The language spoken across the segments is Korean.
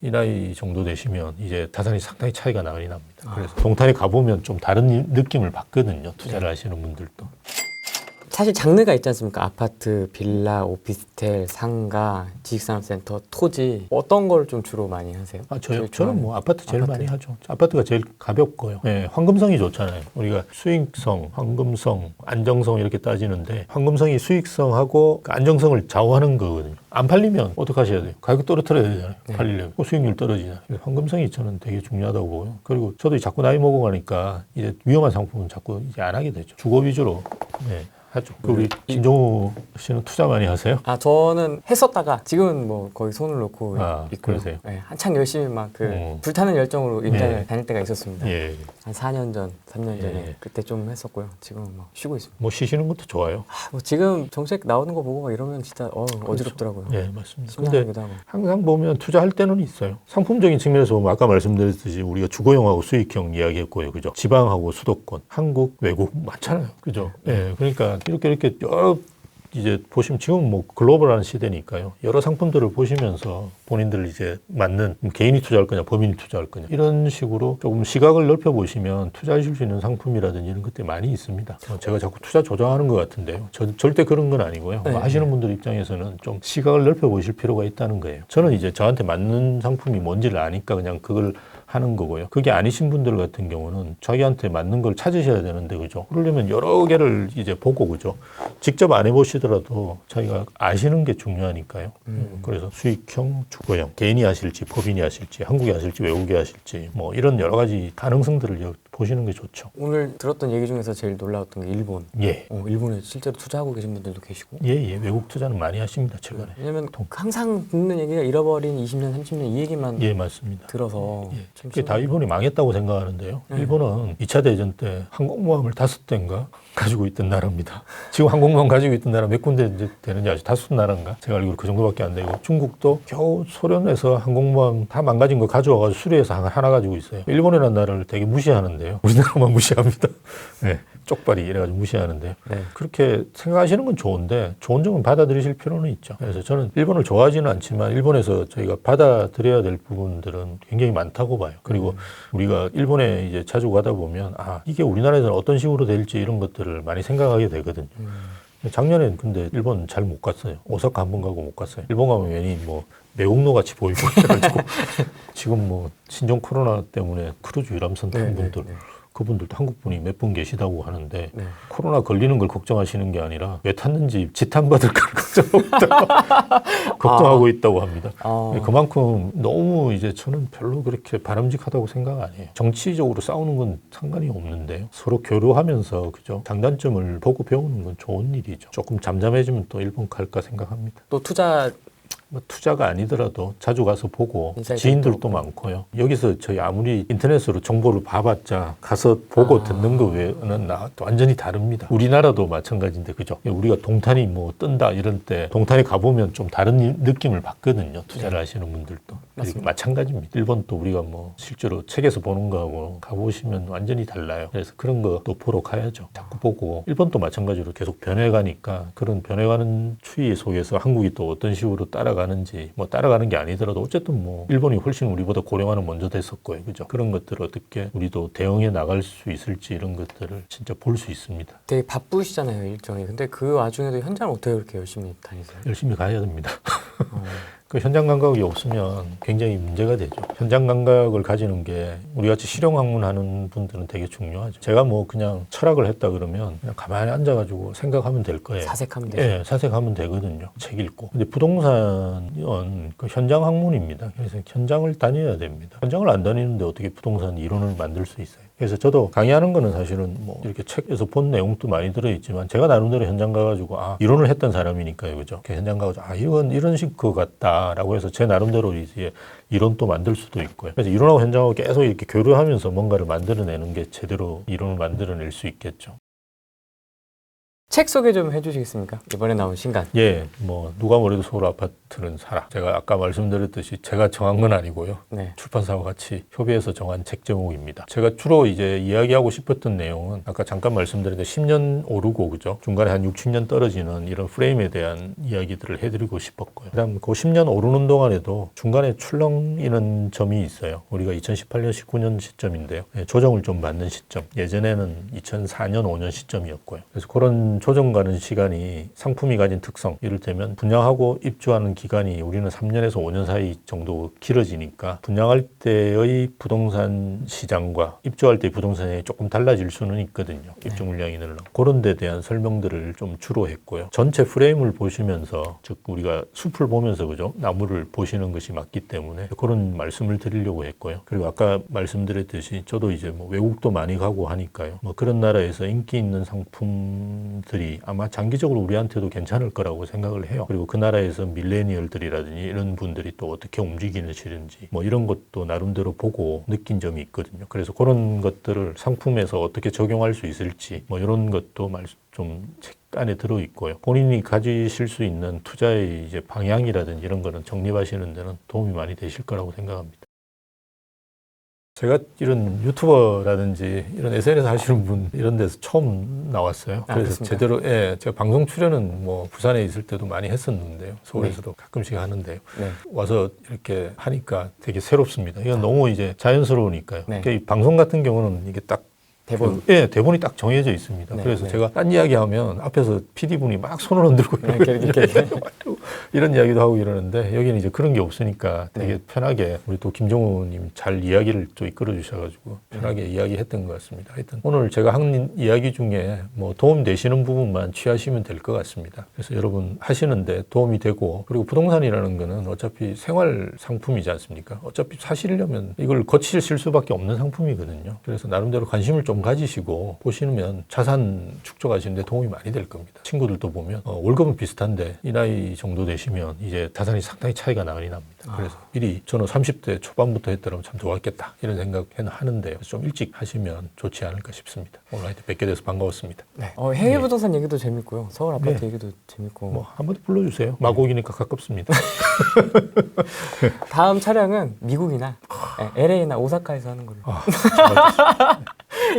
이 나이 정도 되시면 이제 타산이 상당히 차이가 나긴 합니다. 그래서 동탄에 가보면 좀 다른 느낌을 받거든요. 투자를 하시는 분들도. 사실 장르가 있지 않습니까? 아파트, 빌라, 오피스텔, 상가, 지식산업센터, 토지 어떤 걸 좀 주로 많이 하세요? 저는 뭐 아파트 제일 많이 하죠. 아파트가 제일 가볍고요. 네, 황금성이 좋잖아요. 우리가 수익성, 황금성, 안정성 이렇게 따지는데 황금성이 수익성하고 안정성을 좌우하는 거거든요. 안 팔리면 어떡하셔야 돼요? 가격 떨어뜨려야 되잖아요. 팔리려면. 수익률 떨어지잖아요. 황금성이 저는 되게 중요하다고 보고요. 그리고 저도 자꾸 나이 먹어가니까 이제 위험한 상품은 자꾸 이제 안 하게 되죠. 주거 위주로. 네. 하죠. 우리 김종우 씨는 투자 많이 하세요? 저는 했었다가 지금은 뭐 거의 손을 놓고 있고 그러세요? 네, 한창 열심히 막 불타는 열정으로 임장을 다닐 때가 있었습니다. 예. 한 4년 전, 3년 전에 그때 좀 했었고요. 지금은 막 쉬고 있습니다. 뭐 쉬시는 것도 좋아요. 뭐 지금 정책 나오는 거 보고 막 이러면 진짜 어지럽더라고요. 예, 맞습니다. 근데 항상 보면 투자할 때는 있어요. 상품적인 측면에서 보면 아까 말씀드렸듯이 우리가 주거용하고 수익형 이야기했고요. 그죠? 지방하고 수도권, 한국, 외국 많잖아요. 그죠? 예. 그러니까 이렇게 여러 이제 보시면 지금 뭐 글로벌한 시대니까요. 여러 상품들을 보시면서 본인들 이제 맞는 개인이 투자할 거냐, 법인이 투자할 거냐 이런 식으로 조금 시각을 넓혀 보시면 투자하실 수 있는 상품이라든지 이런 것들이 많이 있습니다. 제가 자꾸 투자 조장하는 것 같은데요. 절대 그런 건 아니고요. 네. 하시는 분들 입장에서는 좀 시각을 넓혀 보실 필요가 있다는 거예요. 저는 이제 저한테 맞는 상품이 뭔지를 아니까 그냥 그걸 하는 거고요. 그게 아니신 분들 같은 경우는 자기한테 맞는 걸 찾으셔야 되는데, 그죠? 그러려면 여러 개를 이제 보고, 그죠? 직접 안 해보시더라도 자기가 아시는 게 중요하니까요. 그래서 수익형, 주거형, 개인이 하실지, 법인이 하실지, 한국이 하실지, 외국이 하실지, 뭐 이런 여러 가지 가능성들을 보시는 게 좋죠. 오늘 들었던 얘기 중에서 제일 놀라웠던 게 일본. 예. 일본에 실제로 투자하고 계신 분들도 계시고. 예. 외국 투자는 많이 하십니다, 최근에. 왜냐면 항상 듣는 얘기가 잃어버린 20년, 30년 이 얘기만 맞습니다. 들어서. 그게 다 일본이 망했다고 생각하는데요. 일본은 2차 대전 때 항공모함을 5대인가 가지고 있던 나라입니다. 지금 항공모함 가지고 있던 나라 몇 군데 이제 되는지 아직 5나라인가? 제가 알기로 그 정도밖에 안 되고, 중국도 겨우 소련에서 항공모함 다 망가진 거 가져와가지고 수리해서 하나 가지고 있어요. 일본이라는 나라를 되게 무시하는데요. 우리나라만 무시합니다. 네. 쪽발이 이래가지고 무시하는데요. 네. 그렇게 생각하시는 건 좋은데 좋은 점은 받아들이실 필요는 있죠. 그래서 저는 일본을 좋아하지는 않지만 일본에서 저희가 받아들여야 될 부분들은 굉장히 많다고 봐요. 그리고 우리가 일본에 이제 자주 가다 보면 이게 우리나라에서는 어떤 식으로 될지 이런 것들을 많이 생각하게 되거든요. 작년엔 근데 일본 잘 못 갔어요. 오사카 한번 가고 못 갔어요. 일본 가면 괜히 뭐 매국노 같이 보이고 그래가지고 지금 뭐 신종 코로나 때문에 크루즈 유람선 탄 분들 그분들도 한국 분이 몇 분 계시다고 하는데 코로나 걸리는 걸 걱정하시는 게 아니라 왜 탔는지 지탄받을까 걱정하고 있다고 합니다. 그만큼 너무 이제 저는 별로 그렇게 바람직하다고 생각 안 해요. 정치적으로 싸우는 건 상관이 없는데요. 서로 교류하면서 그죠? 장단점을 보고 배우는 건 좋은 일이죠. 조금 잠잠해지면 또 일본 갈까 생각합니다. 또 투자가 아니더라도 자주 가서 보고 지인들도 많고요. 여기서 저희 아무리 인터넷으로 정보를 봐봤자 가서 보고 듣는 거 외에는 완전히 다릅니다. 우리나라도 마찬가지인데 그죠? 우리가 동탄이 뭐 뜬다 이런 때 동탄에 가보면 좀 다른 느낌을 받거든요. 투자를 하시는 분들도. 그리고 마찬가지입니다. 일본도 우리가 뭐 실제로 책에서 보는 거하고 가보시면 완전히 달라요. 그래서 그런 것도 보러 가야죠. 자꾸 보고 일본도 마찬가지로 계속 변해가니까 그런 변해가는 추이 속에서 한국이 또 어떤 식으로 따라가는지 뭐 따라가는 게 아니더라도 어쨌든 뭐 일본이 훨씬 우리보다 고령화는 먼저 됐었고요. 그죠? 그런 것들을 어떻게 우리도 대응해 나갈 수 있을지 이런 것들을 진짜 볼 수 있습니다. 되게 바쁘시잖아요, 일정이. 근데 그 와중에도 현장을 어떻게 그렇게 열심히 다니세요? 열심히 가야 됩니다. 그 현장 감각이 없으면 굉장히 문제가 되죠. 현장 감각을 가지는 게 우리같이 실용 학문하는 분들은 되게 중요하죠. 제가 뭐 그냥 철학을 했다 그러면 그냥 가만히 앉아가지고 생각하면 될 거예요. 사색하면 되죠. 예, 사색하면 되거든요. 책 읽고. 근데 부동산은 그 현장 학문입니다. 그래서 현장을 다녀야 됩니다. 현장을 안 다니는데 어떻게 부동산 이론을 만들 수 있어요? 그래서 저도 강의하는 거는 사실은 뭐 이렇게 책에서 본 내용도 많이 들어있지만 제가 나름대로 현장 가가지고 이론을 했던 사람이니까요. 그죠? 현장 가가지고 이건 이런 식 것 같다라고 해서 제 나름대로 이제 이론도 만들 수도 있고요. 그래서 이론하고 현장하고 계속 이렇게 교류하면서 뭔가를 만들어내는 게 제대로 이론을 만들어낼 수 있겠죠. 책 소개 좀 해주시겠습니까? 이번에 나온 신간. 예, 뭐 누가 뭐래도 서울 아파트 아파트는 사라. 제가 아까 말씀드렸듯이 제가 정한 건 아니고요. 네. 출판사와 같이 협의해서 정한 책 제목입니다. 제가 주로 이제 이야기하고 싶었던 내용은 아까 잠깐 말씀드렸는데 10년 오르고 그죠? 중간에 한 6, 7년 떨어지는 이런 프레임에 대한 이야기들을 해드리고 싶었고요. 그다음 그 10년 오르는 동안에도 중간에 출렁이는 점이 있어요. 우리가 2018년, 19년 시점인데요. 조정을 좀 받는 시점. 예전에는 2004년, 5년 시점이었고요. 그래서 그런 조정 가는 시간이 상품이 가진 특성, 이를테면 분양하고 입주하는 기간이 우리는 3년에서 5년 사이 정도 길어지니까 분양할 때의 부동산 시장과 입주할 때의 부동산이 조금 달라질 수는 있거든요. 입주 물량이 늘어나고. 그런 데 대한 설명들을 좀 주로 했고요. 전체 프레임을 보시면서, 즉 우리가 숲을 보면서 그죠? 나무를 보시는 것이 맞기 때문에 그런 말씀을 드리려고 했고요. 그리고 아까 말씀드렸듯이 저도 이제 뭐 외국도 많이 가고 하니까요. 뭐 그런 나라에서 인기 있는 상품들이 아마 장기적으로 우리한테도 괜찮을 거라고 생각을 해요. 그리고 그 나라에서 밀레니얼들이라든지 이런 분들이 또 어떻게 움직이시는지 뭐 이런 것도 나름대로 보고 느낀 점이 있거든요. 그래서 그런 것들을 상품에서 어떻게 적용할 수 있을지 뭐 이런 것도 좀 책 안에 들어 있고요. 본인이 가지실 수 있는 투자의 이제 방향이라든지 이런 거는 정립하시는 데는 도움이 많이 되실 거라고 생각합니다. 제가 이런 유튜버라든지 이런 SNS 하시는 분 이런 데서 처음 나왔어요. 그래서 그렇습니까? 제대로 제가 방송 출연은 뭐 부산에 있을 때도 많이 했었는데요. 서울에서도 가끔씩 하는데요. 네. 와서 이렇게 하니까 되게 새롭습니다. 이건 너무 이제 자연스러우니까요. 네. 그러니까 이 방송 같은 경우는 이게 딱 대본. 대본이 딱 정해져 있습니다. 네, 그래서 네. 제가 딴 이야기하면 앞에서 PD분이 막 손을 흔들고 이런 이야기도 하고 이러는데 여기는 이제 그런 게 없으니까 되게 네. 편하게 우리 또 김정우님 잘 이야기를 또 이끌어 주셔가지고 편하게 이야기했던 것 같습니다. 하여튼 오늘 제가 한 이야기 중에 뭐 도움 되시는 부분만 취하시면 될 것 같습니다. 그래서 여러분 하시는데 도움이 되고, 그리고 부동산이라는 거는 어차피 생활 상품이지 않습니까? 어차피 사시려면 이걸 거치실 수밖에 없는 상품이거든요. 그래서 나름대로 관심을 좀 가지시고 보시면 자산 축적하시는데 도움이 많이 될 겁니다. 친구들도 보면 월급은 비슷한데 이 나이 정도 되시면 이제 자산이 상당히 차이가 많이 납니다. 그래서 미리 저는 30대 초반부터 했더라면 참 좋았겠다 이런 생각 하는데요. 좀 일찍 하시면 좋지 않을까 싶습니다. 오늘 하여튼 뵙게 돼서 반가웠습니다. 네. 해외 부동산 얘기도 재밌고요. 서울 아파트 얘기도 재밌고. 뭐 한번 불러주세요. 마곡이니까 가깝습니다. 다음 촬영은 미국이나 LA나 오사카에서 하는 걸로.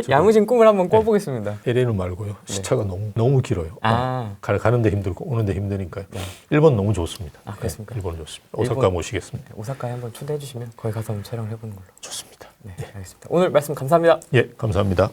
야무진 꿈을 한번 꿔보겠습니다. LA는 말고요. 시차가 너무 길어요. 가는데 힘들고 오는데 힘드니까요. 일본 너무 좋습니다. 그렇습니까? 일본 좋습니다. 오사카 모시겠습니다. 오사카에 한번 초대해 주시면 거기 가서 한번 촬영을 해보는 걸로. 좋습니다. 네, 알겠습니다. 오늘 말씀 감사합니다. 예, 감사합니다.